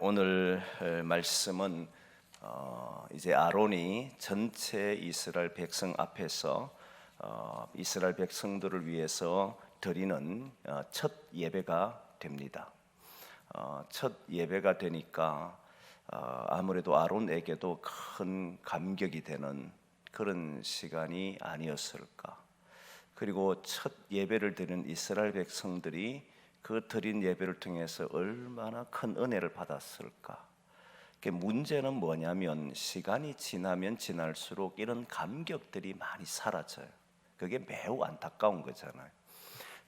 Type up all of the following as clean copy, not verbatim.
오늘 말씀은 이제 아론이 전체 이스라엘 백성 앞에서 이스라엘 백성들을 위해서 드리는 첫 예배가 됩니다. 첫 예배가 되니까 아무래도 아론에게도 큰 감격이 되는 그런 시간이 아니었을까. 그리고 첫 예배를 드리는 이스라엘 백성들이 그 드린 예배를 통해서 얼마나 큰 은혜를 받았을까. 문제는 뭐냐면 시간이 지나면 지날수록 이런 감격들이 많이 사라져요. 그게 매우 안타까운 거잖아요.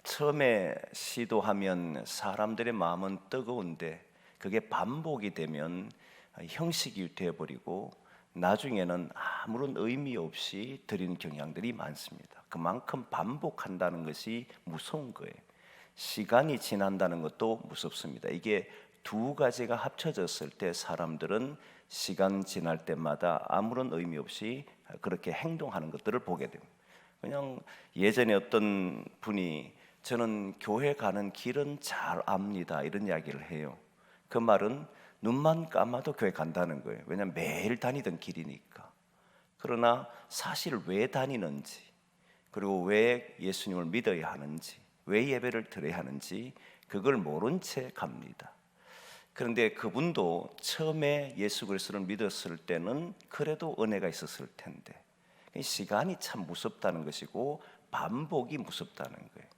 처음에 시도하면 사람들의 마음은 뜨거운데 그게 반복이 되면 형식이 되어버리고 나중에는 아무런 의미 없이 드리는 경향들이 많습니다. 그만큼 반복한다는 것이 무서운 거예요. 시간이 지난다는 것도 무섭습니다. 이게 두 가지가 합쳐졌을 때 사람들은 시간 지날 때마다 아무런 의미 없이 그렇게 행동하는 것들을 보게 됩니다. 그냥 예전에 어떤 분이 저는 교회 가는 길은 잘 압니다 이런 이야기를 해요. 그 말은 눈만 감아도 교회 간다는 거예요. 왜냐하면 매일 다니던 길이니까. 그러나 사실 왜 다니는지, 그리고 왜 예수님을 믿어야 하는지, 왜 예배를 드려야 하는지 그걸 모른 채 갑니다. 그런데 그분도 처음에 예수 그리스도를 믿었을 때는 그래도 은혜가 있었을 텐데 시간이 참 무섭다는 것이고 반복이 무섭다는 거예요.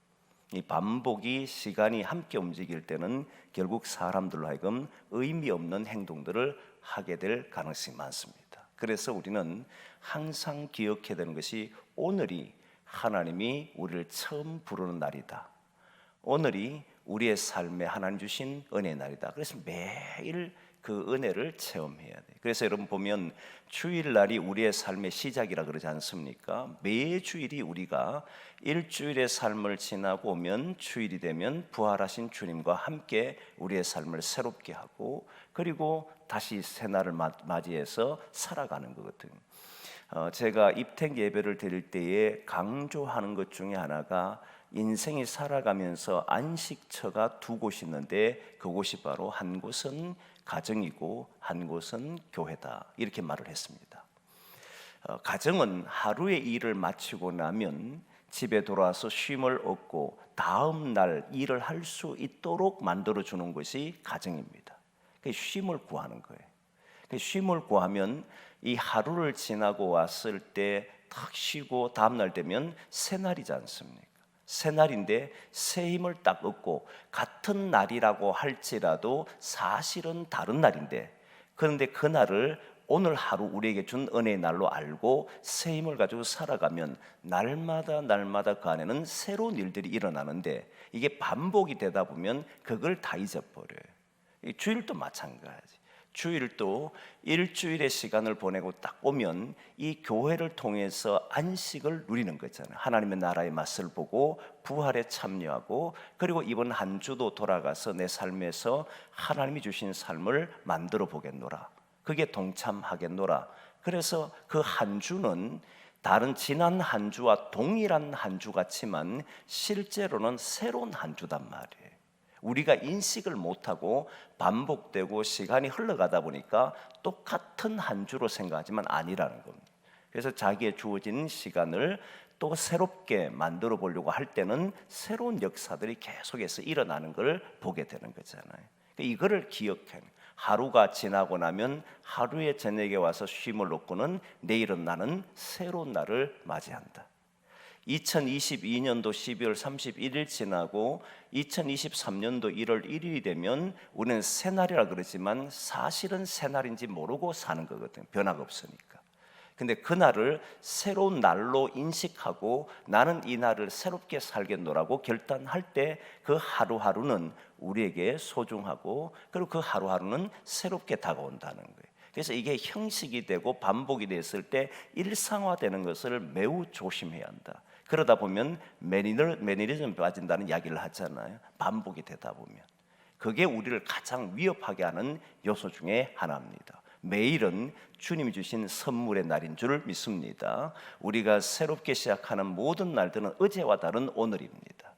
이 반복이 시간이 함께 움직일 때는 결국 사람들로 하여금 의미 없는 행동들을 하게 될 가능성이 많습니다. 그래서 우리는 항상 기억해야 되는 것이 오늘이 하나님이 우리를 처음 부르는 날이다. 오늘이 우리의 삶에 하나님 주신 은혜의 날이다. 그래서 매일 그 은혜를 체험해야 돼. 그래서 여러분 보면 주일날이 우리의 삶의 시작이라 그러지 않습니까? 매주일이 우리가 일주일의 삶을 지나고 오면 주일이 되면 부활하신 주님과 함께 우리의 삶을 새롭게 하고 그리고 다시 새날을 맞이해서 살아가는 거거든요. 제가 입택 예배를 드릴 때에 강조하는 것 중에 하나가 인생이 살아가면서 안식처가 두 곳이 있는데 그곳이 바로 한 곳은 가정이고 한 곳은 교회다 이렇게 말을 했습니다. 가정은 하루의 일을 마치고 나면 집에 돌아와서 쉼을 얻고 다음 날 일을 할 수 있도록 만들어주는 것이 가정입니다. 쉼을 구하는 거예요. 쉼을 구하면 이 하루를 지나고 왔을 때 탁 쉬고 다음 날 되면 새날이지 않습니까? 새날인데 새 힘을 딱 얻고 같은 날이라고 할지라도 사실은 다른 날인데 그런데 그날을 오늘 하루 우리에게 준 은혜의 날로 알고 새 힘을 가지고 살아가면 날마다 그 안에는 새로운 일들이 일어나는데 이게 반복이 되다 보면 그걸 다 잊어버려요. 주일도 마찬가지. 주일도 일주일의 시간을 보내고 딱 오면 이 교회를 통해서 안식을 누리는 거잖아요. 하나님의 나라의 맛을 보고 부활에 참여하고 그리고 이번 한 주도 돌아가서 내 삶에서 하나님이 주신 삶을 만들어 보겠노라. 그게 동참하겠노라. 그래서 그 한 주는 다른 지난 한 주와 동일한 한 주 같지만 실제로는 새로운 한 주단 말이에요. 우리가 인식을 못하고 반복되고 시간이 흘러가다 보니까 똑같은 한 주로 생각하지만 아니라는 겁니다. 그래서 자기의 주어진 시간을 또 새롭게 만들어 보려고 할 때는 새로운 역사들이 계속해서 일어나는 걸 보게 되는 거잖아요. 이거를 기억해요. 하루가 지나고 나면 하루의 저녁에 와서 쉼을 얻고는 내일은 나는 새로운 날을 맞이한다. 2022년도 12월 31일 지나고 2023년도 1월 1일이 되면 우리는 새날이라 그러지만 사실은 새날인지 모르고 사는 거거든요. 변화가 없으니까. 근데 그날을 새로운 날로 인식하고 나는 이 날을 새롭게 살겠노라고 결단할 때 그 하루하루는 우리에게 소중하고 그리고 그 하루하루는 새롭게 다가온다는 거예요. 그래서 이게 형식이 되고 반복이 됐을 때 일상화되는 것을 매우 조심해야 한다. 그러다 보면 매너리즘에 빠진다는 이야기를 하잖아요. 반복이 되다 보면 그게 우리를 가장 위협하게 하는 요소 중에 하나입니다. 매일은 주님이 주신 선물의 날인 줄 믿습니다. 우리가 새롭게 시작하는 모든 날들은 어제와 다른 오늘입니다.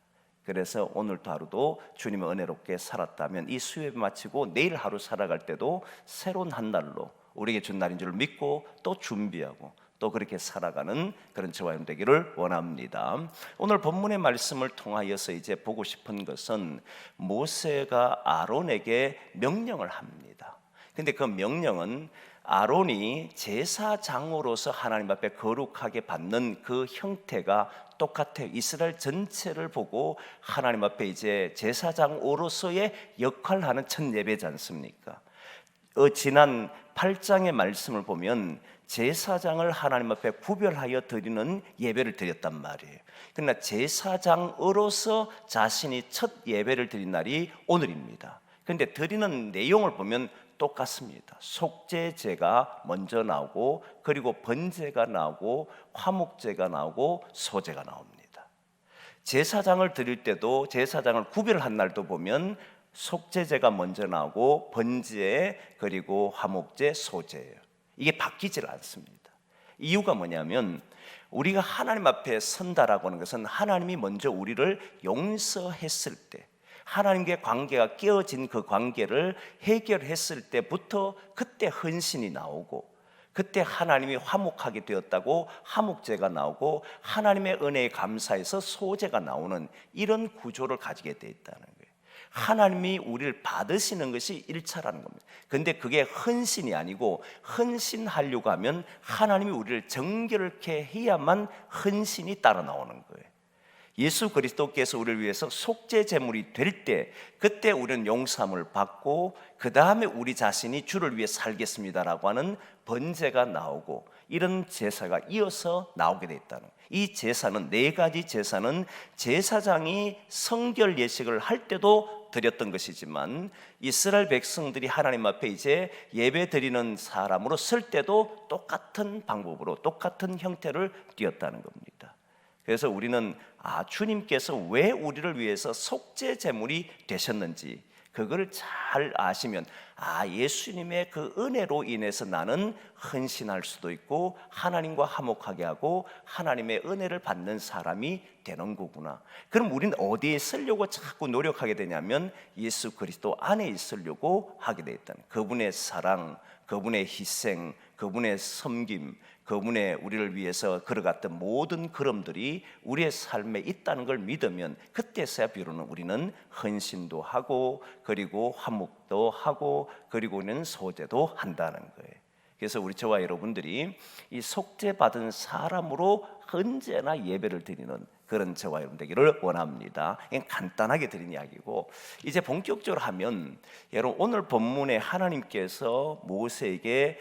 그래서 오늘도 하루도 주님의 은혜롭게 살았다면 이 수요예배 마치고 내일 하루 살아갈 때도 새로운 한 날로 우리에게 준 날인 줄 믿고 또 준비하고 또 그렇게 살아가는 그런 저와 여러분 되기를 원합니다. 오늘 본문의 말씀을 통하여서 이제 보고 싶은 것은 모세가 아론에게 명령을 합니다. 근데 그 명령은 아론이 제사장으로서 하나님 앞에 거룩하게 받는 그 형태가 똑같아요. 이스라엘 전체를 보고 하나님 앞에 이제 제사장으로서의 역할을 하는 첫 예배지 않습니까? 지난 8장의 말씀을 보면 제사장을 하나님 앞에 구별하여 드리는 예배를 드렸단 말이에요. 그러나 제사장으로서 자신이 첫 예배를 드린 날이 오늘입니다. 그런데 드리는 내용을 보면 똑같습니다. 속죄제가 먼저 나오고 그리고 번제가 나오고 화목제가 나오고 소제가 나옵니다. 제사장을 드릴 때도 제사장을 구별한 날도 보면 속죄제가 먼저 나오고 번제 그리고 화목제 소제예요. 이게 바뀌질 않습니다. 이유가 뭐냐면 우리가 하나님 앞에 선다라고 하는 것은 하나님이 먼저 우리를 용서했을 때 하나님과의 관계가 깨어진 그 관계를 해결했을 때부터 그때 헌신이 나오고 그때 하나님이 화목하게 되었다고 화목제가 나오고 하나님의 은혜에 감사해서 소제가 나오는 이런 구조를 가지게 되어 있다는 거예요. 하나님이 우리를 받으시는 것이 1차라는 겁니다. 근데 그게 헌신이 아니고 헌신하려고 하면 하나님이 우리를 정결케 해야만 헌신이 따라 나오는 거예요. 예수 그리스도께서 우리를 위해서 속죄 제물이 될 때 그때 우리는 용서함을 받고 그 다음에 우리 자신이 주를 위해 살겠습니다라고 하는 번제가 나오고 이런 제사가 이어서 나오게 돼 있다는 거예요. 이 제사는 네 가지 제사는 제사장이 성결 예식을 할 때도 드렸던 것이지만 이스라엘 백성들이 하나님 앞에 이제 예배 드리는 사람으로 설 때도 똑같은 방법으로 똑같은 형태를 띄었다는 겁니다. 그래서 우리는 주님께서 왜 우리를 위해서 속죄 제물이 되셨는지 그걸 잘 아시면 예수님의 그 은혜로 인해서 나는 헌신할 수도 있고 하나님과 화목하게 하고 하나님의 은혜를 받는 사람이 되는 거구나. 그럼 우리는 어디에 있으려고 자꾸 노력하게 되냐면 예수 그리스도 안에 있으려고 하게 되었다는 그분의 사랑, 그분의 희생, 그분의 섬김, 그분의 우리를 위해서 걸어갔던 모든 걸음들이 우리의 삶에 있다는 걸 믿으면 그때서야 비로는 우리는 헌신도 하고 그리고 화목도 하고 그리고는 소제도 한다는 거예요. 그래서 저와 여러분들이 이 속죄받은 사람으로 언제나 예배를 드리는 그런 저와 여러분 되기를 원합니다. 간단하게 드린 이야기고 이제 본격적으로 하면 여러분 오늘 본문에 하나님께서 모세에게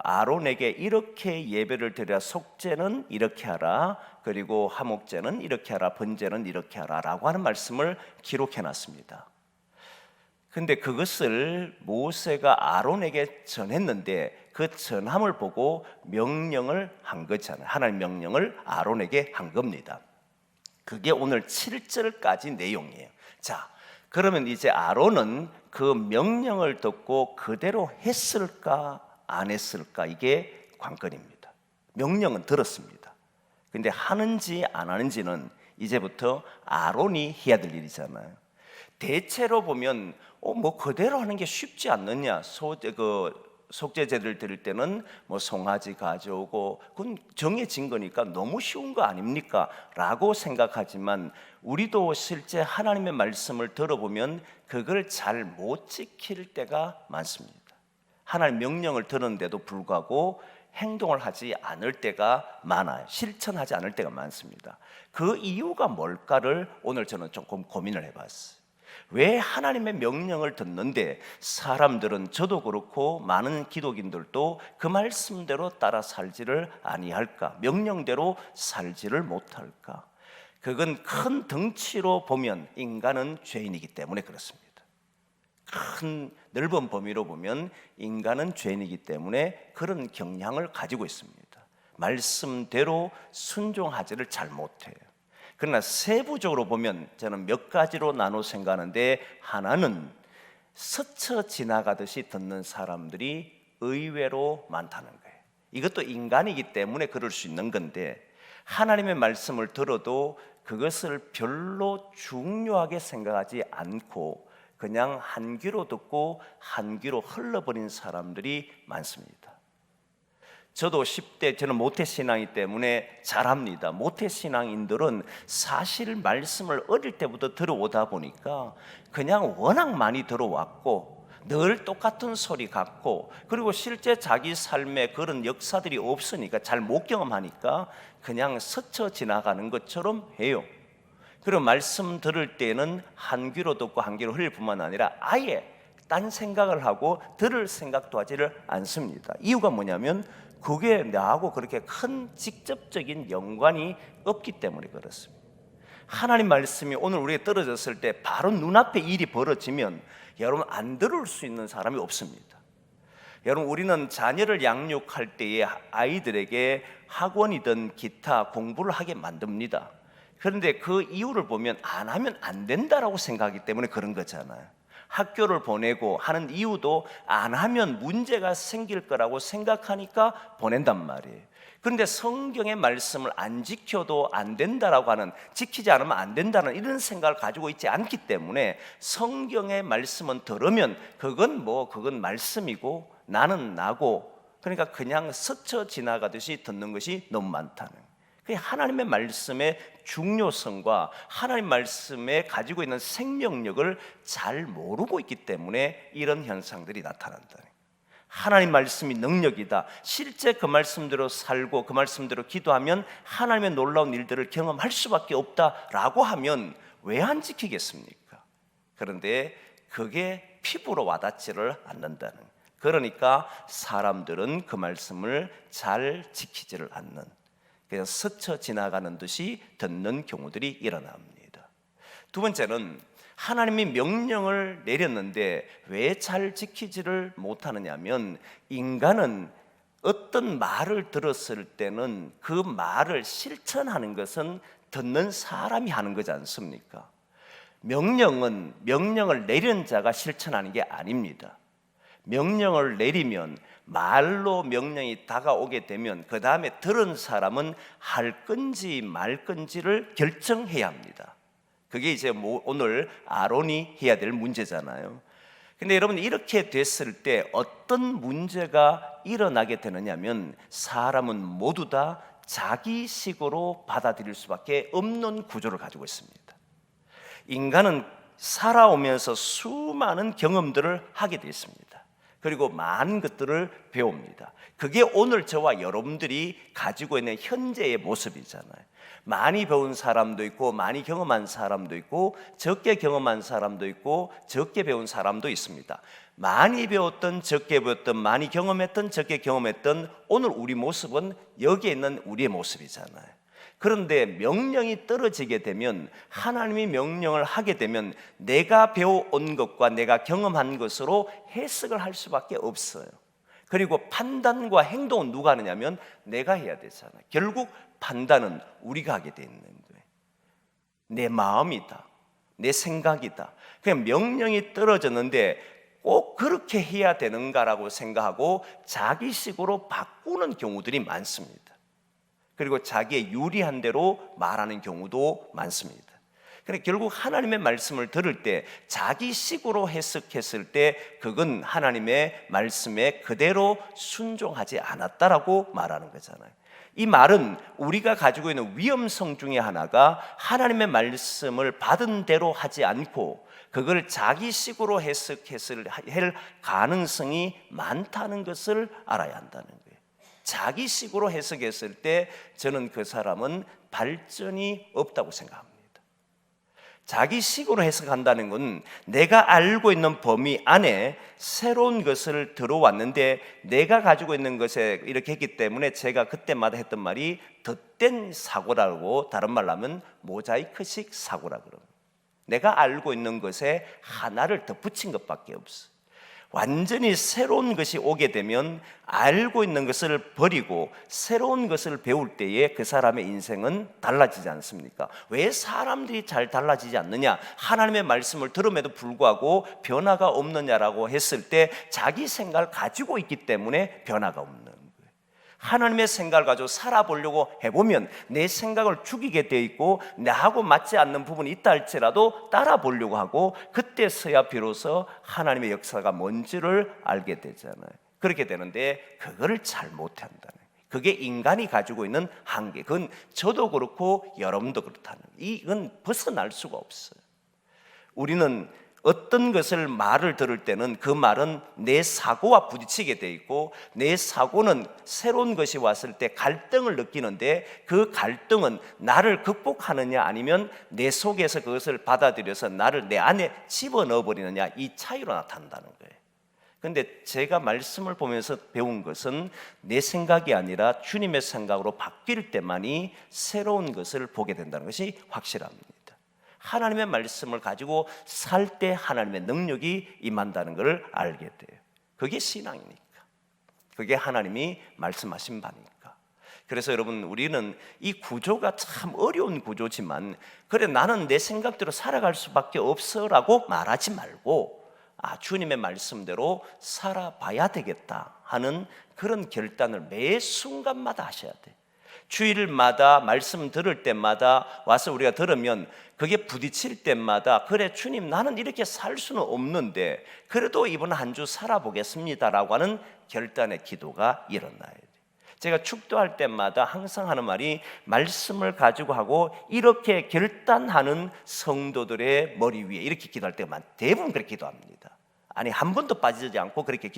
아론에게 이렇게 예배를 드려 속죄는 이렇게 하라 그리고 화목제는 이렇게 하라 번제는 이렇게 하라 라고 하는 말씀을 기록해 놨습니다. 근데 그것을 모세가 아론에게 전했는데 그 전함을 보고 명령을 한 거잖아요. 하나님 명령을 아론에게 한 겁니다. 그게 오늘 7절까지 내용이에요. 자, 그러면 이제 아론은 그 명령을 듣고 그대로 했을까 안 했을까 이게 관건입니다. 명령은 들었습니다. 근데 하는지 안 하는지는 이제부터 아론이 해야 될 일이잖아요. 대체로 보면 뭐 그대로 하는 게 쉽지 않느냐. 속죄제를 드릴 때는 뭐 송아지 가져오고 그건 정해진 거니까 너무 쉬운 거 아닙니까? 라고 생각하지만 우리도 실제 하나님의 말씀을 들어보면 그걸 잘 못 지킬 때가 많습니다. 하나님 명령을 들었는데도 불구하고 행동을 하지 않을 때가 많아요. 실천하지 않을 때가 많습니다. 그 이유가 뭘까를 오늘 저는 조금 고민을 해봤어요. 왜 하나님의 명령을 듣는데 사람들은 저도 그렇고 많은 기독인들도 그 말씀대로 따라 살지를 아니할까? 명령대로 살지를 못할까? 그건 큰 덩치로 보면 인간은 죄인이기 때문에 그렇습니다. 큰 넓은 범위로 보면 인간은 죄인이기 때문에 그런 경향을 가지고 있습니다. 말씀대로 순종하지를 잘 못해요. 그러나 세부적으로 보면 저는 몇 가지로 나눠 생각하는데 하나는 스쳐 지나가듯이 듣는 사람들이 의외로 많다는 거예요. 이것도 인간이기 때문에 그럴 수 있는 건데 하나님의 말씀을 들어도 그것을 별로 중요하게 생각하지 않고 그냥 한 귀로 듣고 한 귀로 흘러버린 사람들이 많습니다. 저도 10대, 저는 모태신앙이기 때문에 잘합니다. 모태신앙인들은 사실 말씀을 어릴 때부터 들어오다 보니까 그냥 워낙 많이 들어왔고 늘 똑같은 소리 같고, 그리고 실제 자기 삶에 그런 역사들이 없으니까 잘 못 경험하니까 그냥 스쳐 지나가는 것처럼 해요. 그리고 말씀 들을 때는 한 귀로 듣고 한 귀로 흘릴 뿐만 아니라 아예 딴 생각을 하고 들을 생각도 하지를 않습니다. 이유가 뭐냐면 그게 나하고 그렇게 큰 직접적인 연관이 없기 때문에 그렇습니다. 하나님 말씀이 오늘 우리에게 떨어졌을 때 바로 눈앞에 일이 벌어지면 여러분 안 들을 수 있는 사람이 없습니다. 여러분, 우리는 자녀를 양육할 때에 아이들에게 학원이든 기타 공부를 하게 만듭니다. 그런데 그 이유를 보면 안 하면 안 된다라고 생각하기 때문에 그런 거잖아요. 학교를 보내고 하는 이유도 안 하면 문제가 생길 거라고 생각하니까 보낸단 말이에요. 그런데 성경의 말씀을 안 지켜도 안 된다라고 하는, 지키지 않으면 안 된다는 이런 생각을 가지고 있지 않기 때문에 성경의 말씀은 들으면 그건 말씀이고 나는 나고, 그러니까 그냥 스쳐 지나가듯이 듣는 것이 너무 많다는 거예요. 하나님의 말씀의 중요성과 하나님 말씀에 가지고 있는 생명력을 잘 모르고 있기 때문에 이런 현상들이 나타난다는 거예요. 하나님 말씀이 능력이다, 실제 그 말씀대로 살고 그 말씀대로 기도하면 하나님의 놀라운 일들을 경험할 수밖에 없다라고 하면 왜 안 지키겠습니까? 그런데 그게 피부로 와닿지를 않는다는 거예요. 그러니까 사람들은 그 말씀을 잘 지키지를 않는, 그냥 스쳐 지나가는 듯이 듣는 경우들이 일어납니다. 두 번째는 하나님이 명령을 내렸는데 왜 잘 지키지를 못하느냐면, 인간은 어떤 말을 들었을 때는 그 말을 실천하는 것은 듣는 사람이 하는 거지 않습니까? 명령을 내린 자가 실천하는 게 아닙니다. 명령을 내리면, 말로 명령이 다가오게 되면 그 다음에 들은 사람은 할 건지 말 건지를 결정해야 합니다. 그게 이제 오늘 아론이 해야 될 문제잖아요. 근데 여러분, 이렇게 됐을 때 어떤 문제가 일어나게 되느냐면, 사람은 모두 다 자기식으로 받아들일 수밖에 없는 구조를 가지고 있습니다. 인간은 살아오면서 수많은 경험들을 하게 되어 있습니다. 그리고 많은 것들을 배웁니다. 그게 오늘 저와 여러분들이 가지고 있는 현재의 모습이잖아요. 많이 배운 사람도 있고 많이 경험한 사람도 있고 적게 경험한 사람도 있고 적게 배운 사람도 있습니다. 많이 배웠던, 적게 배웠던, 많이 경험했던, 적게 경험했던 오늘 우리 모습은 여기에 있는 우리의 모습이잖아요. 그런데 명령이 떨어지게 되면, 하나님이 명령을 하게 되면 내가 배워온 것과 내가 경험한 것으로 해석을 할 수밖에 없어요. 그리고 판단과 행동은 누가 하느냐면 내가 해야 되잖아요. 결국 판단은 우리가 하게 돼 있는 거예요. 내 마음이다, 내 생각이다. 그냥 명령이 떨어졌는데 꼭 그렇게 해야 되는가라고 생각하고 자기식으로 바꾸는 경우들이 많습니다. 그리고 자기의 유리한 대로 말하는 경우도 많습니다. 그러니까 결국 하나님의 말씀을 들을 때 자기식으로 해석했을 때 그건 하나님의 말씀에 그대로 순종하지 않았다라고 말하는 거잖아요. 이 말은 우리가 가지고 있는 위험성 중에 하나가 하나님의 말씀을 받은 대로 하지 않고 그걸 자기식으로 해석했을 할 가능성이 많다는 것을 알아야 한다는 거예요. 자기식으로 해석했을 때 저는 그 사람은 발전이 없다고 생각합니다. 자기식으로 해석한다는 건 내가 알고 있는 범위 안에 새로운 것을 들어왔는데 내가 가지고 있는 것에 이렇게 했기 때문에 제가 그때마다 했던 말이 덧된 사고라고, 다른 말로 하면 모자이크식 사고라 그럽니다. 내가 알고 있는 것에 하나를 덧붙인 것밖에 없어. 완전히 새로운 것이 오게 되면 알고 있는 것을 버리고 새로운 것을 배울 때에 그 사람의 인생은 달라지지 않습니까? 왜 사람들이 잘 달라지지 않느냐? 하나님의 말씀을 들음에도 불구하고 변화가 없느냐라고 했을 때 자기 생각을 가지고 있기 때문에 변화가 없는 거예요. 하나님의 생각을 가지고 살아보려고 해보면 내 생각을 죽이게 돼 있고 나하고 맞지 않는 부분이 있다 할지라도 따라 보려고 하고, 그때서야 비로소 하나님의 역사가 뭔지를 알게 되잖아요. 그렇게 되는데 그거를 잘 못한다는 거예요. 그게 인간이 가지고 있는 한계. 그건 저도 그렇고 여러분도 그렇다는 거예요. 이건 벗어날 수가 없어요. 우리는 어떤 것을 말을 들을 때는 그 말은 내 사고와 부딪히게 돼 있고, 내 사고는 새로운 것이 왔을 때 갈등을 느끼는데, 그 갈등은 나를 극복하느냐 아니면 내 속에서 그것을 받아들여서 나를 내 안에 집어넣어 버리느냐, 이 차이로 나타난다는 거예요. 그런데 제가 말씀을 보면서 배운 것은 내 생각이 아니라 주님의 생각으로 바뀔 때만이 새로운 것을 보게 된다는 것이 확실합니다. 하나님의 말씀을 가지고 살 때 하나님의 능력이 임한다는 것을 알게 돼요. 그게 신앙이니까, 그게 하나님이 말씀하신 바니까. 그래서 여러분, 우리는 이 구조가 참 어려운 구조지만, 그래 나는 내 생각대로 살아갈 수밖에 없어 라고 말하지 말고, 주님의 말씀대로 살아봐야 되겠다 하는 그런 결단을 매 순간마다 하셔야 돼요. 주일마다 말씀 들을 때마다 와서 우리가 들으면 그게 부딪힐 때마다, 그래 주님 나는 이렇게 살 수는 없는데 그래도 이번 한 주 살아보겠습니다라고 하는 결단의 기도가 일어나야 돼요. 제가 축도할 때마다 항상 하는 말이, 말씀을 가지고 하고 이렇게 결단하는 성도들의 머리 위에 이렇게 기도할 때만 대부분 그렇게 기도합니다. 아니 한 번도 빠지지 않고 그렇게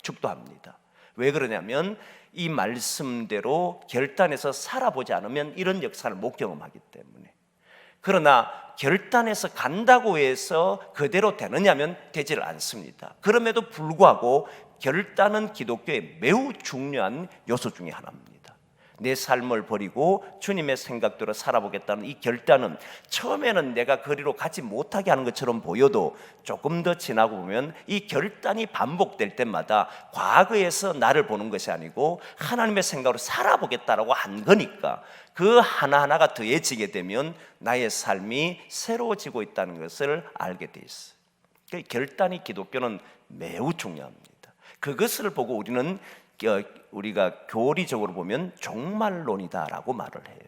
축도합니다. 왜 그러냐면 이 말씀대로 결단해서 살아보지 않으면 이런 역사를 못 경험하기 때문에. 그러나 결단해서 간다고 해서 그대로 되느냐면 되질 않습니다. 그럼에도 불구하고 결단은 기독교의 매우 중요한 요소 중에 하나입니다. 내 삶을 버리고 주님의 생각대로 살아보겠다는 이 결단은 처음에는 내가 그리로 가지 못하게 하는 것처럼 보여도 조금 더 지나고 보면 이 결단이 반복될 때마다 과거에서 나를 보는 것이 아니고 하나님의 생각으로 살아보겠다라고 한 거니까, 그 하나하나가 더해지게 되면 나의 삶이 새로워지고 있다는 것을 알게 돼 있어요. 그러니까 결단이 기독교는 매우 중요합니다. 그것을 보고 우리가 교리적으로 보면 종말론이다라고 말을 해요.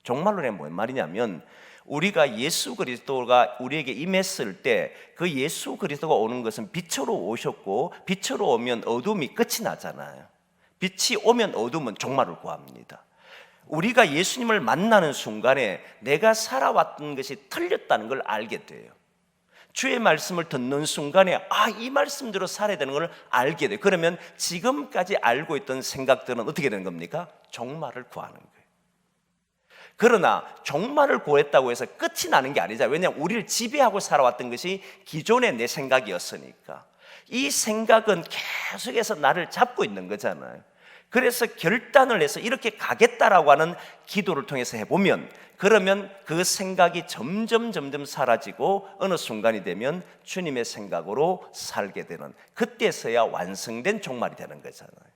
종말론이 뭔 말이냐면, 우리가 예수 그리스도가 우리에게 임했을 때 그 예수 그리스도가 오는 것은 빛으로 오셨고, 빛으로 오면 어둠이 끝이 나잖아요. 빛이 오면 어둠은 종말을 구합니다. 우리가 예수님을 만나는 순간에 내가 살아왔던 것이 틀렸다는 걸 알게 돼요. 주의 말씀을 듣는 순간에 이 말씀대로 살아야 되는 걸 알게 돼요. 그러면 지금까지 알고 있던 생각들은 어떻게 되는 겁니까? 종말을 구하는 거예요. 그러나 종말을 구했다고 해서 끝이 나는 게 아니잖아요. 왜냐하면 우리를 지배하고 살아왔던 것이 기존의 내 생각이었으니까. 이 생각은 계속해서 나를 잡고 있는 거잖아요. 그래서 결단을 해서 이렇게 가겠다라고 하는 기도를 통해서 해보면, 그러면 그 생각이 점점 사라지고 어느 순간이 되면 주님의 생각으로 살게 되는, 그때서야 완성된 종말이 되는 거잖아요.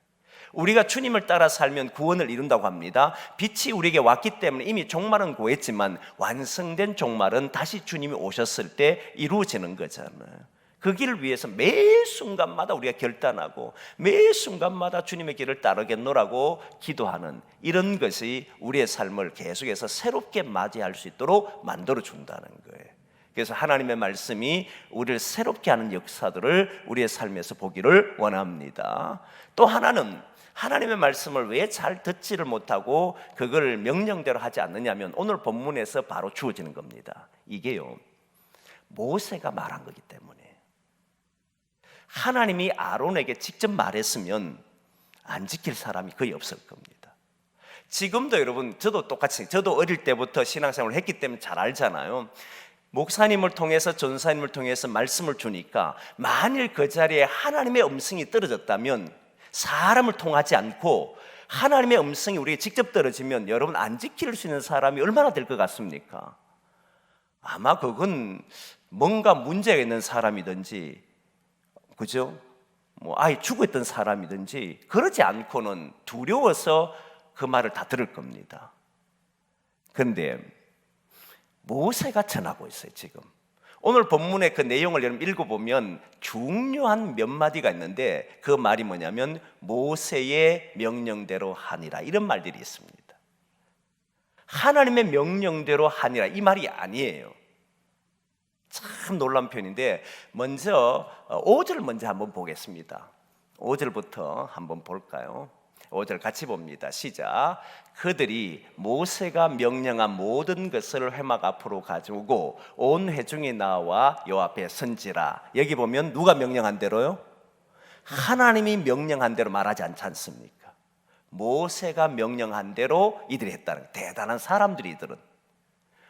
우리가 주님을 따라 살면 구원을 이룬다고 합니다. 빛이 우리에게 왔기 때문에 이미 종말은 구했지만 완성된 종말은 다시 주님이 오셨을 때 이루어지는 거잖아요. 그 길을 위해서 매 순간마다 우리가 결단하고 매 순간마다 주님의 길을 따르겠노라고 기도하는, 이런 것이 우리의 삶을 계속해서 새롭게 맞이할 수 있도록 만들어준다는 거예요. 그래서 하나님의 말씀이 우리를 새롭게 하는 역사들을 우리의 삶에서 보기를 원합니다. 또 하나는 하나님의 말씀을 왜 잘 듣지를 못하고 그걸 명령대로 하지 않느냐면, 오늘 본문에서 바로 주어지는 겁니다. 이게요, 모세가 말한 거기 때문에. 하나님이 아론에게 직접 말했으면 안 지킬 사람이 거의 없을 겁니다. 지금도 여러분, 저도 똑같이, 저도 어릴 때부터 신앙생활을 했기 때문에 잘 알잖아요. 목사님을 통해서, 전사님을 통해서 말씀을 주니까 만일 그 자리에 하나님의 음성이 떨어졌다면, 사람을 통하지 않고 하나님의 음성이 우리에게 직접 떨어지면 여러분, 안 지킬 수 있는 사람이 얼마나 될 것 같습니까? 아마 그건 뭔가 문제가 있는 사람이든지, 그죠? 아예 죽어있던 사람이든지, 그러지 않고는 두려워서 그 말을 다 들을 겁니다. 그런데 모세가 전하고 있어요. 지금 오늘 본문의 그 내용을 여러분 읽어보면 중요한 몇 마디가 있는데 그 말이 뭐냐면 모세의 명령대로 하니라, 이런 말들이 있습니다. 하나님의 명령대로 하니라, 이 말이 아니에요. 참 놀라운 표현인데, 먼저 5절 먼저 한번 보겠습니다. 5절부터 한번 볼까요? 5절 같이 봅니다. 시작. 그들이 모세가 명령한 모든 것을 회막 앞으로 가져오고 온 회중이 나와 여호와 앞에 선지라. 여기 보면 누가 명령한 대로요? 하나님이 명령한 대로 말하지 않지 않습니까? 모세가 명령한 대로 이들이 했다는, 대단한 사람들이, 이들은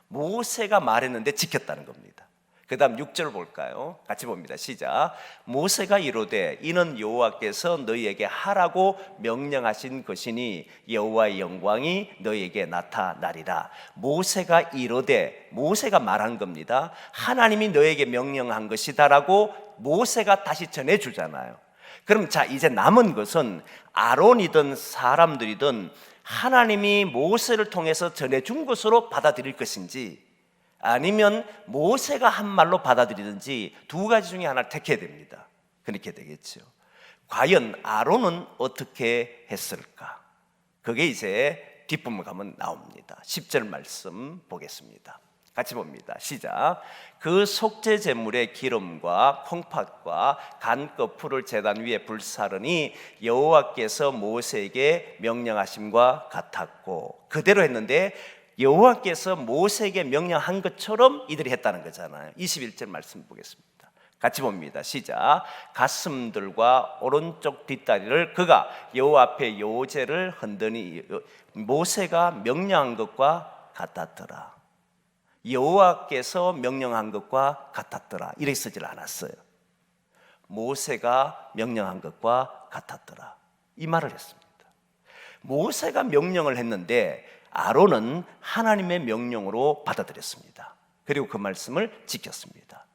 모세가 말했는데 지켰다는 겁니다. 그 다음 6절 볼까요? 같이 봅니다. 시작. 모세가 이르되 이는 여호와께서 너희에게 하라고 명령하신 것이니 여호와의 영광이 너희에게 나타나리라. 모세가 이르되, 모세가 말한 겁니다. 하나님이 너희에게 명령한 것이다라고 모세가 다시 전해주잖아요. 그럼 자, 이제 남은 것은 아론이든 사람들이든 하나님이 모세를 통해서 전해준 것으로 받아들일 것인지, 아니면 모세가 한 말로 받아들이든지 두 가지 중에 하나를 택해야 됩니다. 그렇게 되겠죠. 과연 아론은 어떻게 했을까? 그게 이제 뒷부분 가면 나옵니다. 10절 말씀 보겠습니다. 같이 봅니다. 시작. 그 속죄 제물의 기름과 콩팥과 간 거풀을 제단 위에 불사르니 여호와께서 모세에게 명령하심과 같았고, 그대로 했는데 여호와께서 모세에게 명령한 것처럼 이들이 했다는 거잖아요. 21절 말씀 보겠습니다. 같이 봅니다. 시작. 가슴들과 오른쪽 뒷다리를 그가 여호와 앞에 요제를 흔드니 모세가 명령한 것과 같았더라. 여호와께서 명령한 것과 같았더라, 이렇게 쓰질 않았어요. 모세가 명령한 것과 같았더라, 이 말을 했습니다. 모세가 명령을 했는데 아론은 하나님의 명령으로 받아들였습니다. 그리고 그 말씀을 지켰습니다.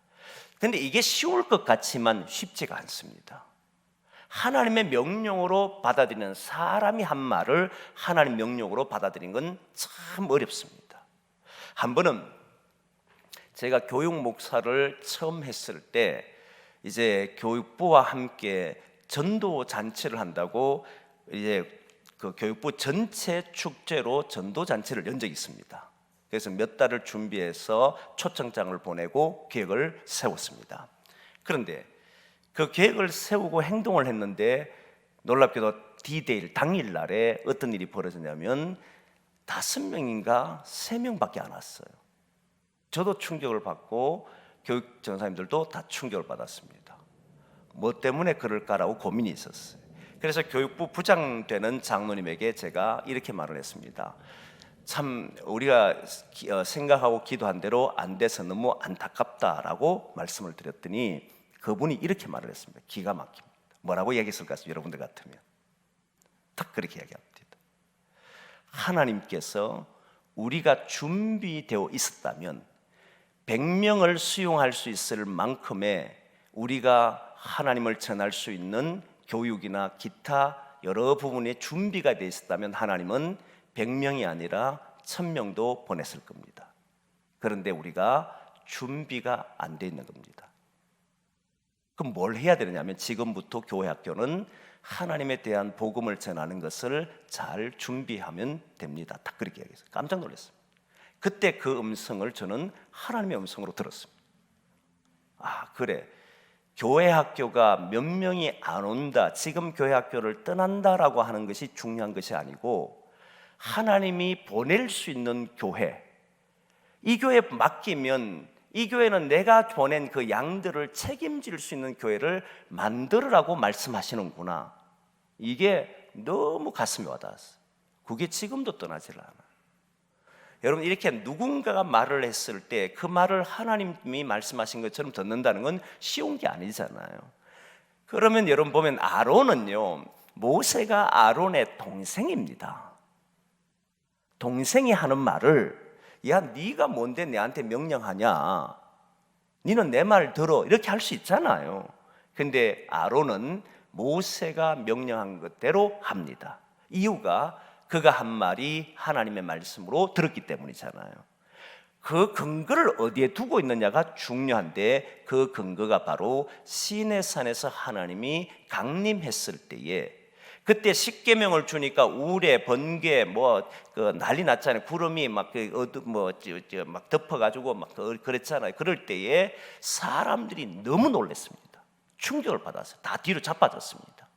그런데 이게 쉬울 것 같지만 쉽지가 않습니다. 하나님의 명령으로 받아들이는 사람이 한 말을 하나님 명령으로 받아들이는 건 참 어렵습니다. 한 번은 제가 교육 목사를 처음 했을 때 이제 교육부와 함께 전도 잔치를 한다고 이제 그 교육부 전체 축제로 전도 잔치를 연 적이 있습니다. 그래서 몇 달을 준비해서 초청장을 보내고 계획을 세웠습니다. 그런데 그 계획을 세우고 행동을 했는데 놀랍게도 D-Day 당일날에 어떤 일이 벌어졌냐면 5명인가 3명밖에 안 왔어요. 저도 충격을 받고 교육 전사님들도 다 충격을 받았습니다. 뭐 때문에 그럴까라고 고민이 있었어요. 그래서 교육부 부장 되는 장로님에게 제가 이렇게 말을 했습니다. 참 우리가 생각하고 기도한 대로 안 돼서 너무 안타깝다라고 말씀을 드렸더니 그분이 이렇게 말을 했습니다. 기가 막힙니다. 뭐라고 얘기했을 것 같습니다. 여러분들 같으면 딱 그렇게 얘기합니다. 하나님께서 우리가 준비되어 있었다면 100명을 수용할 수 있을 만큼의 우리가 하나님을 전할 수 있는 교육이나 기타 여러 부분에 준비가 되어 있었다면 하나님은 100명이 아니라 1000명도 보냈을 겁니다. 그런데 우리가 준비가 안 돼 있는 겁니다. 그럼 뭘 해야 되느냐면 지금부터 교회 학교는 하나님에 대한 복음을 전하는 것을 잘 준비하면 됩니다. 딱 그렇게 얘기했어요. 깜짝 놀랐습니다. 그때 그 음성을 저는 하나님의 음성으로 들었습니다. 아, 그래. 교회 학교가 몇 명이 안 온다, 지금 교회 학교를 떠난다라고 하는 것이 중요한 것이 아니고 하나님이 보낼 수 있는 교회, 이 교회에 맡기면 이 교회는 내가 보낸 그 양들을 책임질 수 있는 교회를 만들으라고 말씀하시는구나. 이게 너무 가슴에 와닿았어요. 그게 지금도 떠나질 않아요. 여러분, 이렇게 누군가가 말을 했을 때 그 말을 하나님이 말씀하신 것처럼 듣는다는 건 쉬운 게 아니잖아요. 그러면 여러분 보면 아론은요, 모세가 아론의 동생입니다. 동생이 하는 말을 야, 네가 뭔데 내한테 명령하냐, 너는 내 말 들어, 이렇게 할 수 있잖아요. 근데 아론은 모세가 명령한 것대로 합니다. 이유가 그가 한 말이 하나님의 말씀으로 들었기 때문이잖아요. 그 근거를 어디에 두고 있느냐가 중요한데, 그 근거가 바로 시내산에서 하나님이 강림했을 때에, 그때 십계명을 주니까 우레, 번개, 그 난리 났잖아요. 구름이 막 막 덮어가지고 막 그랬잖아요. 그럴 때에 사람들이 너무 놀랐습니다. 충격을 받았어요. 다 뒤로 자빠졌습니다.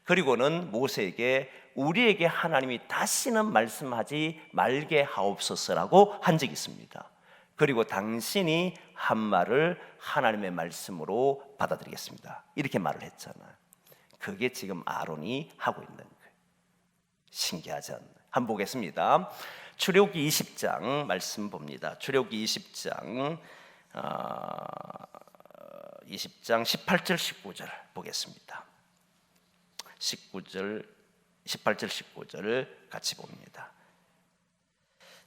그리고는 모세에게 우리에게 하나님이 다시는 말씀하지 말게 하옵소서라고 한 적이 있습니다. 그리고 당신이 한 말을 하나님의 말씀으로 받아들이겠습니다, 이렇게 말을 했잖아요. 그게 지금 아론이 하고 있는 거예요. 신기하지 않나요? 한번 보겠습니다. 출애굽기 20장 말씀 봅니다. 출애굽기 20장 18절 19절 보겠습니다. 18절 19절을 같이 봅니다.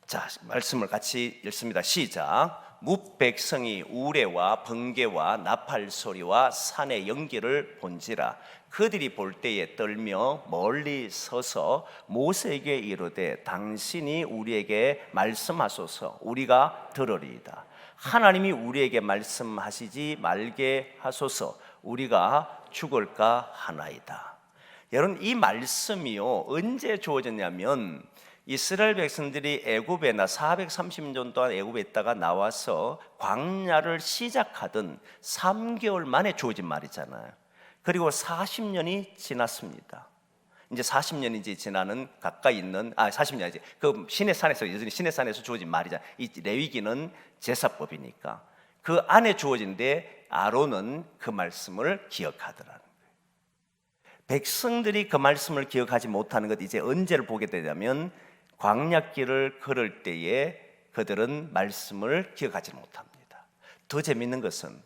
자, 말씀을 같이 읽습니다. 시작. 뭇백성이 우레와 번개와 나팔 소리와 산의 연기를 본지라. 그들이 볼 때에 떨며 멀리 서서 모세에게 이르되 당신이 우리에게 말씀하소서, 우리가 들으리이다. 하나님이 우리에게 말씀하시지 말게 하소서, 우리가 죽을까 하나이다. 여러분, 이 말씀이요 언제 주어졌냐면 이스라엘 백성들이 애굽에나 430년 동안 애굽에 있다가 나와서 광야를 시작하던 3개월 만에 주어진 말이잖아요. 그리고 40년이 지났습니다. 이제 40년이 지나는 가까이 있는 40년이지. 그 시내산에서, 여전히 시내산에서 주어진 말이잖아요. 이 레위기는 제사법이니까 그 안에 주어진데 아론은 그 말씀을 기억하더라는 거예요. 백성들이 그 말씀을 기억하지 못하는 것, 이제 언제를 보게 되냐면 광야길을 걸을 때에 그들은 말씀을 기억하지 못합니다. 더 재밌는 것은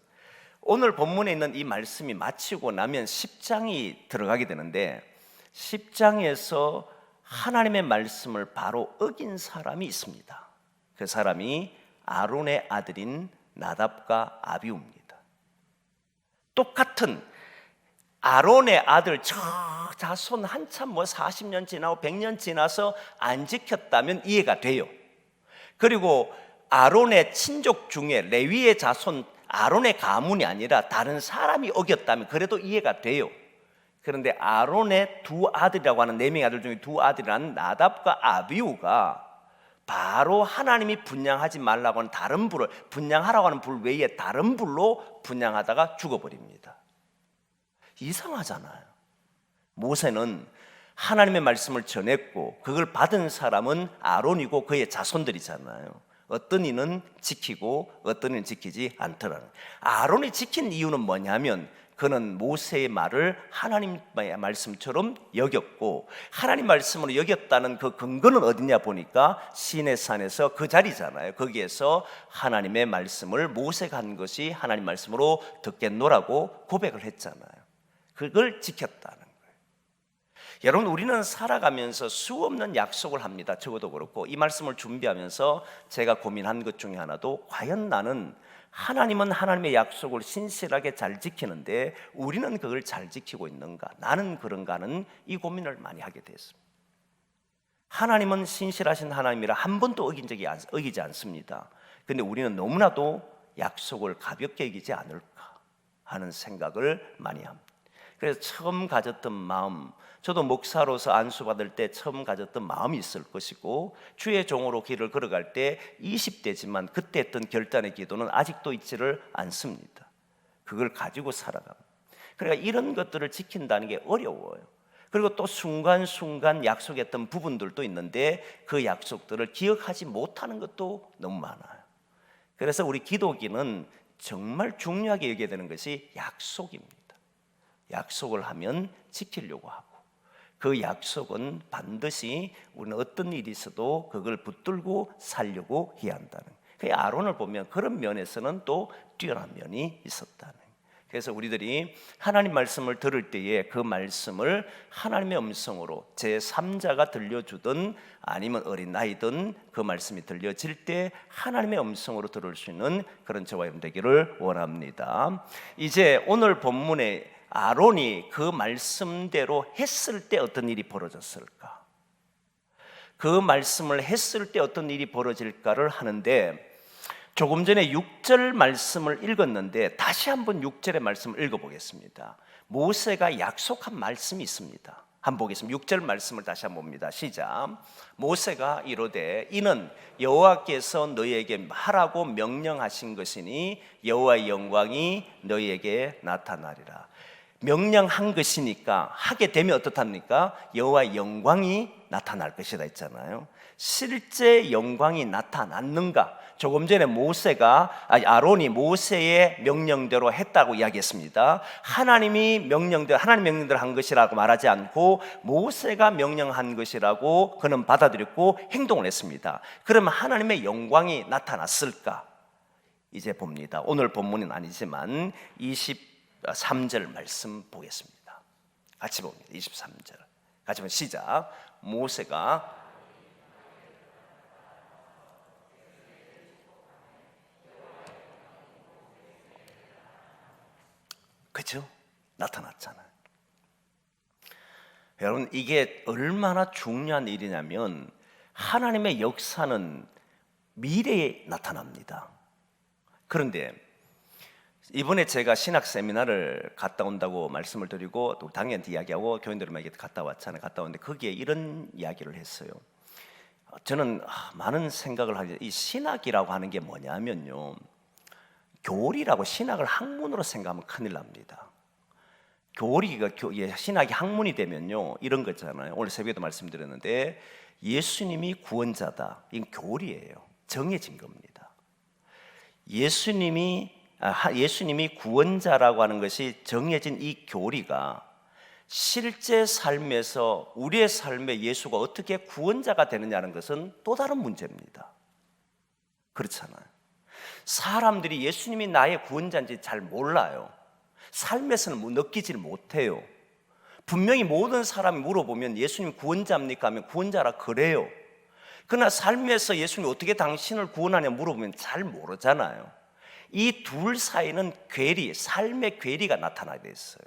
오늘 본문에 있는 이 말씀이 마치고 나면 10장이 들어가게 되는데 10장에서 하나님의 말씀을 바로 어긴 사람이 있습니다. 그 사람이 아론의 아들인 나답과 아비우입니다. 똑같은 아론의 아들 저 자손 한참 40년 지나고 100년 지나서 안 지켰다면 이해가 돼요. 그리고 아론의 친족 중에 레위의 자손, 아론의 가문이 아니라 다른 사람이 어겼다면 그래도 이해가 돼요. 그런데 아론의 두 아들이라고 하는 4명의 아들 중에 두 아들이라는 나답과 아비우가 바로 하나님이 분향하지 말라고 하는 다른 불을, 분향하라고 하는 불 외에 다른 불로 분향하다가 죽어버립니다. 이상하잖아요. 모세는 하나님의 말씀을 전했고 그걸 받은 사람은 아론이고 그의 자손들이잖아요. 어떤 이는 지키고 어떤 이는 지키지 않더라는. 아론이 지킨 이유는 뭐냐면 그는 모세의 말을 하나님의 말씀처럼 여겼고, 하나님 말씀으로 여겼다는 그 근거는 어디냐 보니까 시내산에서 그 자리잖아요. 거기에서 하나님의 말씀을 모세가 한 것이 하나님 말씀으로 듣겠노라고 고백을 했잖아요. 그걸 지켰다는 거예요. 여러분, 우리는 살아가면서 수없는 약속을 합니다. 적어도 그렇고 이 말씀을 준비하면서 제가 고민한 것 중에 하나도, 과연 나는 하나님은 하나님의 약속을 신실하게 잘 지키는데 우리는 그걸 잘 지키고 있는가? 나는 그런가는 이 고민을 많이 하게 됐습니다. 하나님은 신실하신 하나님이라 한 번도 어기지 않습니다. 그런데 우리는 너무나도 약속을 가볍게 여기지 않을까 하는 생각을 많이 합니다. 그래서 처음 가졌던 마음, 저도 목사로서 안수받을 때 처음 가졌던 마음이 있을 것이고 주의 종으로 길을 걸어갈 때 20대지만 그때 했던 결단의 기도는 아직도 있지를 않습니다. 그걸 가지고 살아갑니다. 그러니까 이런 것들을 지킨다는 게 어려워요. 그리고 또 순간순간 약속했던 부분들도 있는데 그 약속들을 기억하지 못하는 것도 너무 많아요. 그래서 우리 기독인은 정말 중요하게 여겨야 되는 것이 약속입니다. 약속을 하면 지키려고 하고 그 약속은 반드시 우리는 어떤 일이 있어도 그걸 붙들고 살려고 해야 한다는. 그 아론을 보면 그런 면에서는 또 뛰어난 면이 있었다는. 그래서 우리들이 하나님 말씀을 들을 때에 그 말씀을 하나님의 음성으로 제3자가 들려주든 아니면 어린아이든 그 말씀이 들려질 때 하나님의 음성으로 들을 수 있는 그런 저와 여러분 되기를 원합니다. 이제 오늘 본문에 아론이 그 말씀대로 했을 때 어떤 일이 벌어졌을까? 그 말씀을 했을 때 어떤 일이 벌어질까를 하는데 조금 전에 6절 말씀을 읽었는데 다시 한번 6절의 말씀을 읽어보겠습니다. 모세가 약속한 말씀이 있습니다. 한번 보겠습니다. 6절 말씀을 다시 한번 봅니다. 시작. 모세가 이르되 이는 여호와께서 너희에게 하라고 명령하신 것이니 여호와의 영광이 너희에게 나타나리라. 명령한 것이니까 하게 되면 어떻답니까? 여호와의 영광이 나타날 것이다 했잖아요. 실제 영광이 나타났는가? 조금 전에 아론이 모세의 명령대로 했다고 이야기했습니다. 하나님의 명령대로 한 것이라고 말하지 않고 모세가 명령한 것이라고 그는 받아들였고 행동을 했습니다. 그러면 하나님의 영광이 나타났을까? 이제 봅니다. 오늘 본문은 아니지만 23절 말씀 보겠습니다. 같이 봅니다. 23절 같이 보면 시작. 모세가 그죠? 나타났잖아요. 여러분, 이게 얼마나 중요한 일이냐면 하나님의 역사는 미래에 나타납니다. 그런데 이번에 제가 신학 세미나를 갔다 온다고 말씀을 드리고 또 당연히 이야기하고 교인들에게 갔다 왔잖아요. 갔다 왔는데 거기에 이런 이야기를 했어요. 저는 많은 생각을 하게, 이 신학이라고 하는 게 뭐냐면요, 교리라고 신학을 학문으로 생각하면 큰일 납니다. 교리가 신학이 학문이 되면요 이런 거 있잖아요. 오늘 새벽에도 말씀드렸는데 예수님이 구원자다. 이건 교리예요. 정해진 겁니다. 예수님이 구원자라고 하는 것이 정해진 이 교리가 실제 삶에서 우리의 삶에 예수가 어떻게 구원자가 되느냐는 것은 또 다른 문제입니다. 그렇잖아요. 사람들이 예수님이 나의 구원자인지 잘 몰라요. 삶에서는 느끼질 못해요. 분명히 모든 사람이 물어보면 예수님 구원자입니까? 하면 구원자라 그래요. 그러나 삶에서 예수님이 어떻게 당신을 구원하냐 물어보면 잘 모르잖아요. 이 둘 사이는 삶의 괴리가 나타나게 있어요.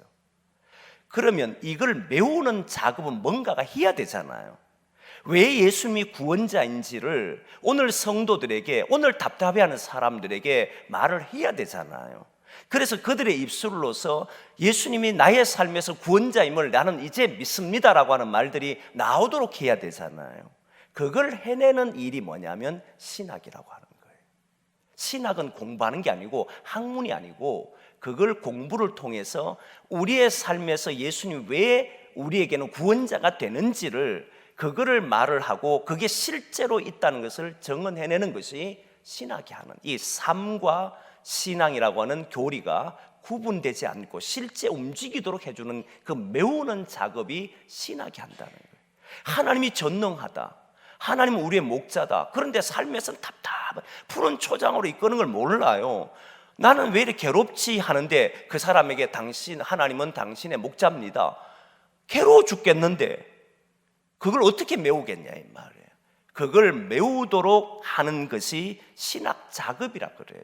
그러면 이걸 메우는 작업은 뭔가가 해야 되잖아요. 왜 예수님이 구원자인지를 오늘 성도들에게, 오늘 답답해하는 사람들에게 말을 해야 되잖아요. 그래서 그들의 입술로서 예수님이 나의 삶에서 구원자임을 나는 이제 믿습니다라고 하는 말들이 나오도록 해야 되잖아요. 그걸 해내는 일이 뭐냐면 신학이라고 하는 거예요. 신학은 공부하는 게 아니고 학문이 아니고 그걸 공부를 통해서 우리의 삶에서 예수님이 왜 우리에게는 구원자가 되는지를 그거를 말을 하고 그게 실제로 있다는 것을 증언해내는 것이 신학이 하는, 이 삶과 신앙이라고 하는 교리가 구분되지 않고 실제 움직이도록 해주는 그 메우는 작업이 신학이 한다는 거예요. 하나님이 전능하다, 하나님은 우리의 목자다. 그런데 삶에서는 답답해 푸른 초장으로 이끄는 걸 몰라요. 나는 왜 이렇게 괴롭지 하는데 그 사람에게 하나님은 당신의 목자입니다. 괴로워 죽겠는데 그걸 어떻게 메우겠냐 이 말이에요. 그걸 메우도록 하는 것이 신학 작업이라 그래요.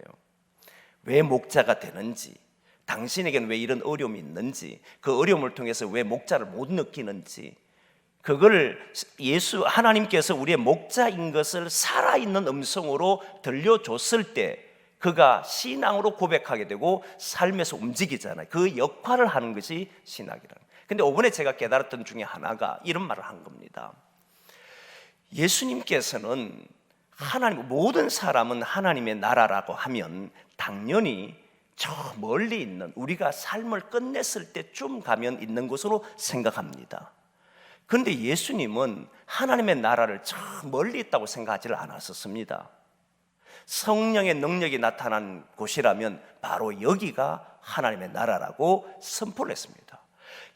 왜 목자가 되는지, 당신에게는 왜 이런 어려움이 있는지, 그 어려움을 통해서 왜 목자를 못 느끼는지, 그걸 하나님께서 우리의 목자인 것을 살아있는 음성으로 들려줬을 때 그가 신앙으로 고백하게 되고 삶에서 움직이잖아요. 그 역할을 하는 것이 신학이라는 거예요. 근데 이번에 제가 깨달았던 중에 하나가 이런 말을 한 겁니다. 예수님께서는 모든 사람은 하나님의 나라라고 하면 당연히 저 멀리 있는, 우리가 삶을 끝냈을 때쯤 가면 있는 곳으로 생각합니다. 그런데 예수님은 하나님의 나라를 저 멀리 있다고 생각하지 않았었습니다. 성령의 능력이 나타난 곳이라면 바로 여기가 하나님의 나라라고 선포를 했습니다.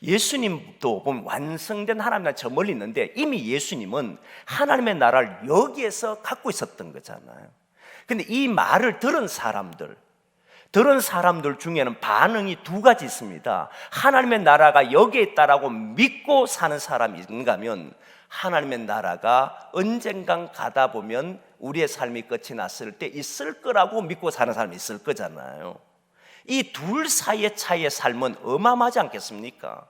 예수님도 보면 완성된 하나님의 나라 저 멀리 있는데 이미 예수님은 하나님의 나라를 여기에서 갖고 있었던 거잖아요. 근데 이 말을 들은 사람들 중에는 반응이 두 가지 있습니다. 하나님의 나라가 여기에 있다라고 믿고 사는 사람이 있는가 하면 하나님의 나라가 언젠간 가다 보면 우리의 삶이 끝이 났을 때 있을 거라고 믿고 사는 사람이 있을 거잖아요. 이 둘 사이의 차이의 삶은 어마어마하지 않겠습니까?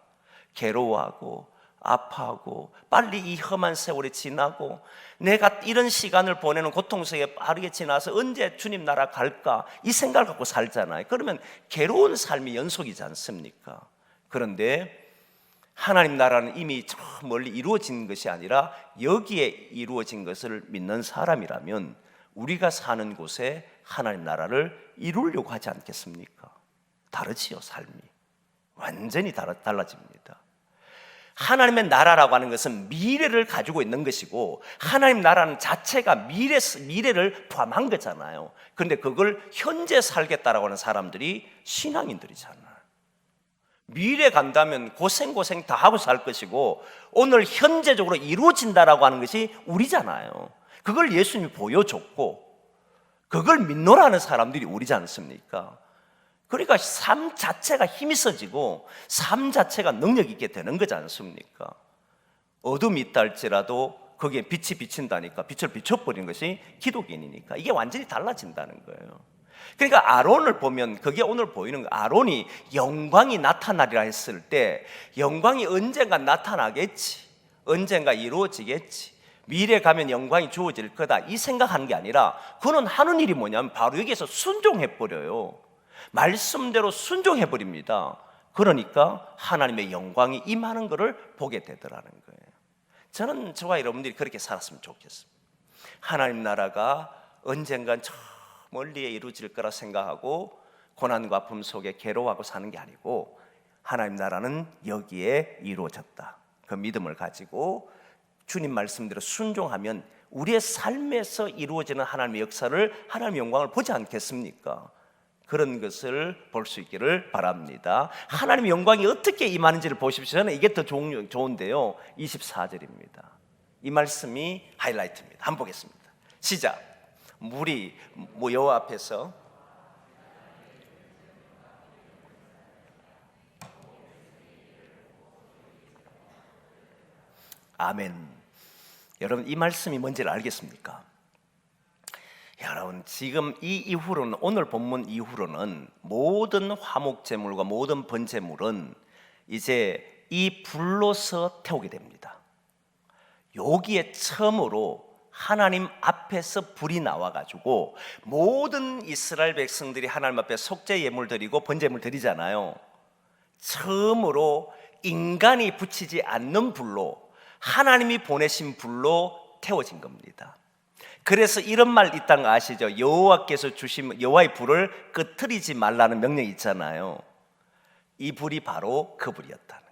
괴로워하고 아파하고 빨리 이 험한 세월이 지나고 내가 이런 시간을 보내는 고통 속에 빠르게 지나서 언제 주님 나라 갈까 이 생각을 갖고 살잖아요. 그러면 괴로운 삶이 연속이지 않습니까? 그런데 하나님 나라는 이미 저 멀리 이루어진 것이 아니라 여기에 이루어진 것을 믿는 사람이라면 우리가 사는 곳에 하나님 나라를 이루려고 하지 않겠습니까? 다르지요. 삶이 완전히 달라집니다. 하나님의 나라라고 하는 것은 미래를 가지고 있는 것이고 하나님 나라는 자체가 미래를 포함한 거잖아요. 그런데 그걸 현재 살겠다라고 하는 사람들이 신앙인들이잖아요. 미래 간다면 고생 다 하고 살 것이고 오늘 현재적으로 이루어진다라고 하는 것이 우리잖아요. 그걸 예수님이 보여줬고 그걸 믿노라는 사람들이 우리지 않습니까? 그러니까 삶 자체가 힘이 있어지고 삶 자체가 능력 있게 되는 거지 않습니까? 어둠이 있다 할지라도 거기에 빛이 비친다니까 빛을 비춰버리는 것이 기독인이니까 이게 완전히 달라진다는 거예요. 그러니까 아론을 보면 그게 오늘 보이는 거. 아론이 영광이 나타나리라 했을 때 영광이 언젠가 나타나겠지, 언젠가 이루어지겠지, 미래 가면 영광이 주어질 거다 이 생각하는 게 아니라 그는 하는 일이 뭐냐면 바로 여기에서 순종해버려요. 말씀대로 순종해버립니다. 그러니까 하나님의 영광이 임하는 것을 보게 되더라는 거예요. 저는 저와 여러분들이 그렇게 살았으면 좋겠습니다. 하나님 나라가 언젠간 저 멀리에 이루어질 거라 생각하고 고난과 아픔 속에 괴로워하고 사는 게 아니고 하나님 나라는 여기에 이루어졌다. 그 믿음을 가지고 주님 말씀대로 순종하면 우리의 삶에서 이루어지는 하나님의 역사를 하나님의 영광을 보지 않겠습니까? 그런 것을 볼 수 있기를 바랍니다. 하나님의 영광이 어떻게 임하는지를 보십시오. 저는 이게 더 좋은데요 24절입니다. 이 말씀이 하이라이트입니다. 한번 보겠습니다. 시작. 물이 여호와 앞에서 아멘. 여러분 이 말씀이 뭔지를 알겠습니까? 여러분 지금 이 이후로는 오늘 본문 이후로는 모든 화목제물과 모든 번제물은 이제 이 불로서 태우게 됩니다. 여기에 처음으로 하나님 앞에서 불이 나와가지고 모든 이스라엘 백성들이 하나님 앞에 속죄 예물 드리고 번제물 드리잖아요. 처음으로 인간이 붙이지 않는 불로 하나님이 보내신 불로 태워진 겁니다. 그래서 이런 말 있다는 거 아시죠? 여호와께서 주신 여호와의 불을 끄트리지 말라는 명령이 있잖아요. 이 불이 바로 그 불이었다는.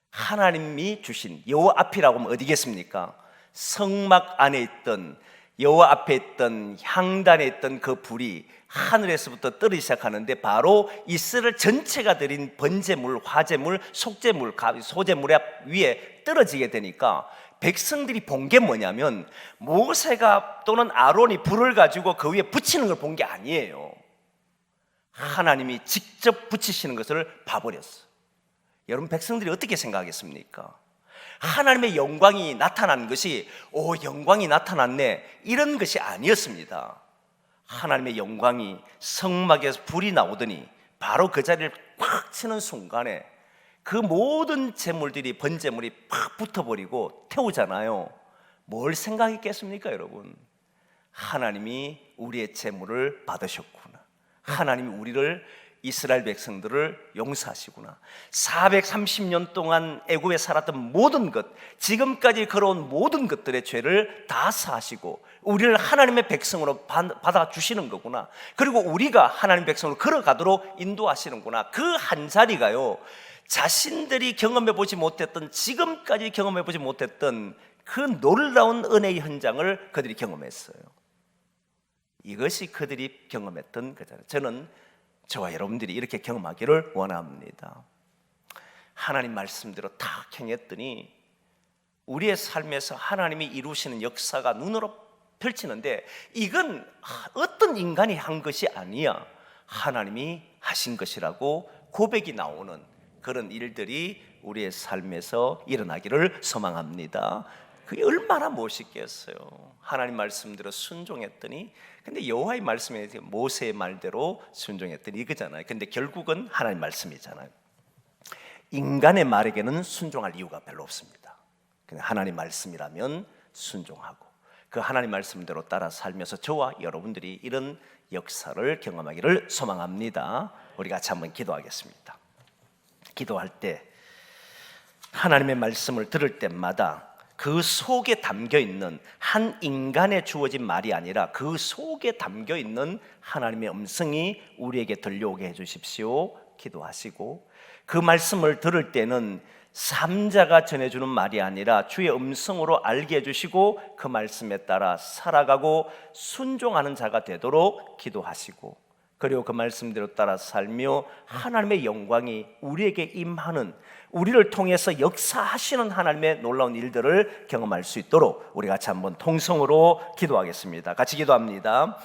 하나님이 주신 여호와 앞이라고 하면 어디겠습니까? 성막 안에 있던 여호와 앞에 있던 향단에 있던 그 불이 하늘에서부터 떨어지기 시작하는데 바로 이스라엘 전체가 드린 번제물, 화제물, 속제물, 소제물 위에 떨어지게 되니까 백성들이 본 게 뭐냐면 모세가 또는 아론이 불을 가지고 그 위에 붙이는 걸 본 게 아니에요. 하나님이 직접 붙이시는 것을 봐버렸어. 여러분 백성들이 어떻게 생각하겠습니까? 하나님의 영광이 나타난 것이 영광이 나타났네 이런 것이 아니었습니다. 하나님의 영광이 성막에서 불이 나오더니 바로 그 자리를 꽉 치는 순간에 그 모든 제물들이 번제물이 팍 붙어버리고 태우잖아요. 뭘 생각했겠습니까 여러분? 하나님이 우리의 제물을 받으셨구나. 하나님이 우리를 이스라엘 백성들을 용서하시구나. 430년 동안 애굽에 살았던 모든 것, 지금까지 걸어온 모든 것들의 죄를 다 사하시고 우리를 하나님의 백성으로 받아주시는 거구나. 그리고 우리가 하나님의 백성으로 걸어가도록 인도하시는구나. 그 한 자리가요 자신들이 경험해보지 못했던, 지금까지 경험해보지 못했던 그 놀라운 은혜의 현장을 그들이 경험했어요. 이것이 그들이 경험했던 거잖아요. 저는 저와 여러분들이 이렇게 경험하기를 원합니다. 하나님 말씀대로 딱 행했더니 우리의 삶에서 하나님이 이루시는 역사가 눈으로 펼치는데 이건 어떤 인간이 한 것이 아니야. 하나님이 하신 것이라고 고백이 나오는 그런 일들이 우리의 삶에서 일어나기를 소망합니다. 그게 얼마나 멋있겠어요. 하나님 말씀대로 순종했더니, 근데 여호와의 말씀에 모세의 말대로 순종했더니 이거잖아요. 근데 결국은 하나님 말씀이잖아요. 인간의 말에게는 순종할 이유가 별로 없습니다. 그냥 하나님 말씀이라면 순종하고 그 하나님 말씀대로 따라 살면서 저와 여러분들이 이런 역사를 경험하기를 소망합니다. 우리 같이 한번 기도하겠습니다. 기도할 때 하나님의 말씀을 들을 때마다 그 속에 담겨있는 한 인간에 주어진 말이 아니라 그 속에 담겨있는 하나님의 음성이 우리에게 들려오게 해주십시오. 기도하시고 그 말씀을 들을 때는 삼자가 전해주는 말이 아니라 주의 음성으로 알게 해주시고 그 말씀에 따라 살아가고 순종하는 자가 되도록 기도하시고 그리고 그 말씀대로 따라 살며 하나님의 영광이 우리에게 임하는, 우리를 통해서 역사하시는 하나님의 놀라운 일들을 경험할 수 있도록 우리 같이 한번 통성으로 기도하겠습니다. 같이 기도합니다.